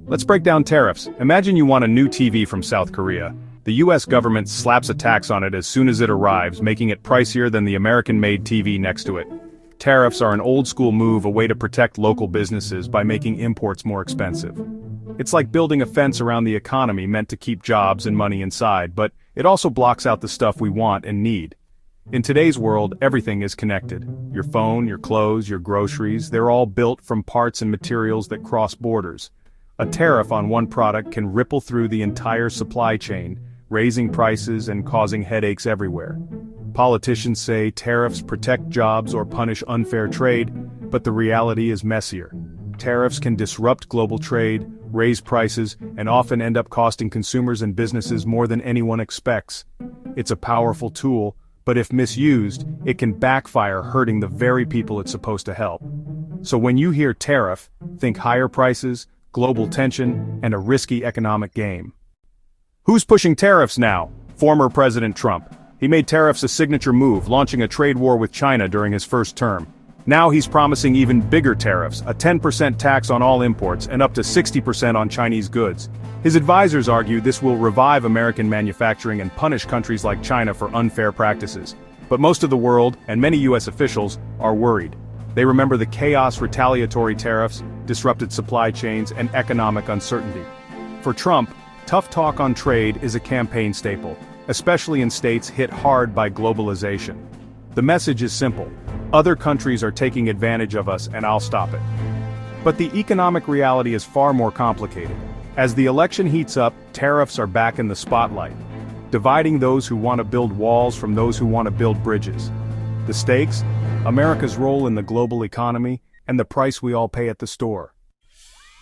Let's break down tariffs. Imagine you want a new TV from South Korea. The US government slaps a tax on it as soon as it arrives, making it pricier than the American-made TV next to it. Tariffs are an old-school move, a way to protect local businesses by making imports more expensive. It's like building a fence around the economy meant to keep jobs and money inside, but it also blocks out the stuff we want and need. In today's world, everything is connected. Your phone, your clothes, your groceries, they're all built from parts and materials that cross borders. A tariff on one product can ripple through the entire supply chain, raising prices and causing headaches everywhere. Politicians say tariffs protect jobs or punish unfair trade, but the reality is messier. Tariffs can disrupt global trade, raise prices, and often end up costing consumers and businesses more than anyone expects. It's a powerful tool, but if misused, it can backfire, hurting the very people it's supposed to help. So when you hear tariff, think higher prices, global tension, and a risky economic game. Who's pushing tariffs now? Former President Trump. He made tariffs a signature move, launching a trade war with China during his first term. Now he's promising even bigger tariffs, a 10% tax on all imports and up to 60% on Chinese goods. His advisors argue this will revive American manufacturing and punish countries like China for unfair practices. But most of the world, and many US officials, are worried. They remember the chaos retaliatory tariffs, disrupted supply chains, and economic uncertainty. For Trump, tough talk on trade is a campaign staple, especially in states hit hard by globalization. The message is simple: other countries are taking advantage of us and I'll stop it. But the economic reality is far more complicated. As the election heats up, tariffs are back in the spotlight, dividing those who want to build walls from those who want to build bridges. The stakes? America's role in the global economy, and the price we all pay at the store.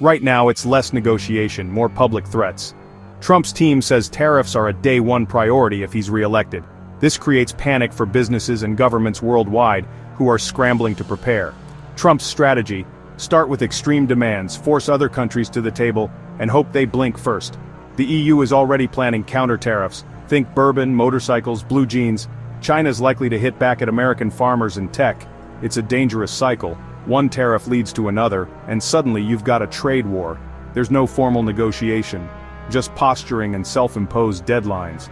Right now it's less negotiation, more public threats. Trump's team says tariffs are a day-one priority if he's re-elected. This creates panic for businesses and governments worldwide who are scrambling to prepare. Trump's strategy: start with extreme demands, force other countries to the table, and hope they blink first. The EU is already planning counter-tariffs. Think bourbon, motorcycles, blue jeans. China's likely to hit back at American farmers and tech. It's a dangerous cycle. One tariff leads to another, and suddenly you've got a trade war. There's no formal negotiation, just posturing and self-imposed deadlines.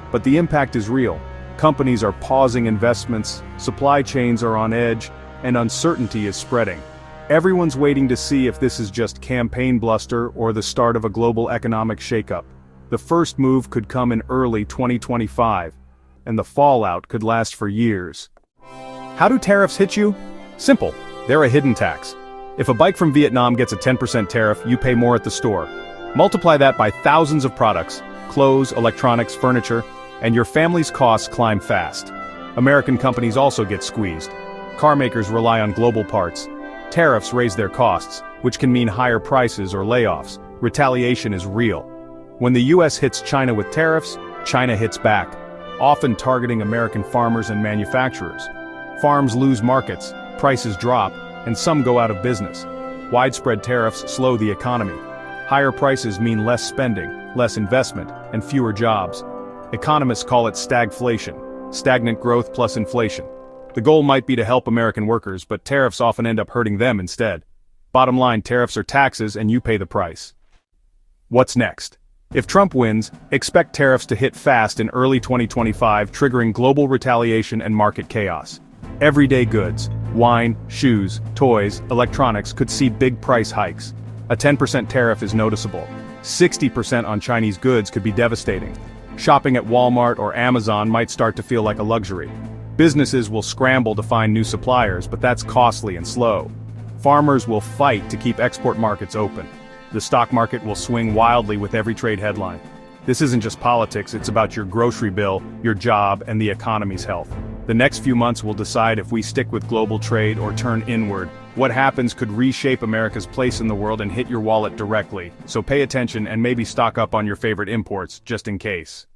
But the impact is real. Companies are pausing investments, supply chains are on edge, and uncertainty is spreading. Everyone's waiting to see if this is just campaign bluster or the start of a global economic shakeup. The first move could come in early 2025, and the fallout could last for years. How do tariffs hit you? Simple. They're a hidden tax. If a bike from Vietnam gets a 10% tariff, you pay more at the store. Multiply that by thousands of products, clothes, electronics, furniture, and your family's costs climb fast. American companies also get squeezed. Car makers rely on global parts. Tariffs raise their costs, which can mean higher prices or layoffs. Retaliation is real. When the US hits China with tariffs, China hits back, often targeting American farmers and manufacturers. Farms lose markets, prices drop, and some go out of business. Widespread tariffs slow the economy. Higher prices mean less spending, less investment, and fewer jobs. Economists call it stagflation, stagnant growth plus inflation. The goal might be to help American workers, but tariffs often end up hurting them instead. Bottom line, tariffs are taxes and you pay the price. What's next? If Trump wins, expect tariffs to hit fast in early 2025, triggering global retaliation and market chaos. Everyday goods, wine, shoes, toys, electronics could see big price hikes. A 10% tariff is noticeable. 60% on Chinese goods could be devastating. Shopping at Walmart or Amazon might start to feel like a luxury. Businesses will scramble to find new suppliers, but that's costly and slow. Farmers will fight to keep export markets open. The stock market will swing wildly with every trade headline. This isn't just politics, it's about your grocery bill, your job, and the economy's health. The next few months will decide if we stick with global trade or turn inward. What happens could reshape America's place in the world and hit your wallet directly, so pay attention and maybe stock up on your favorite imports, just in case.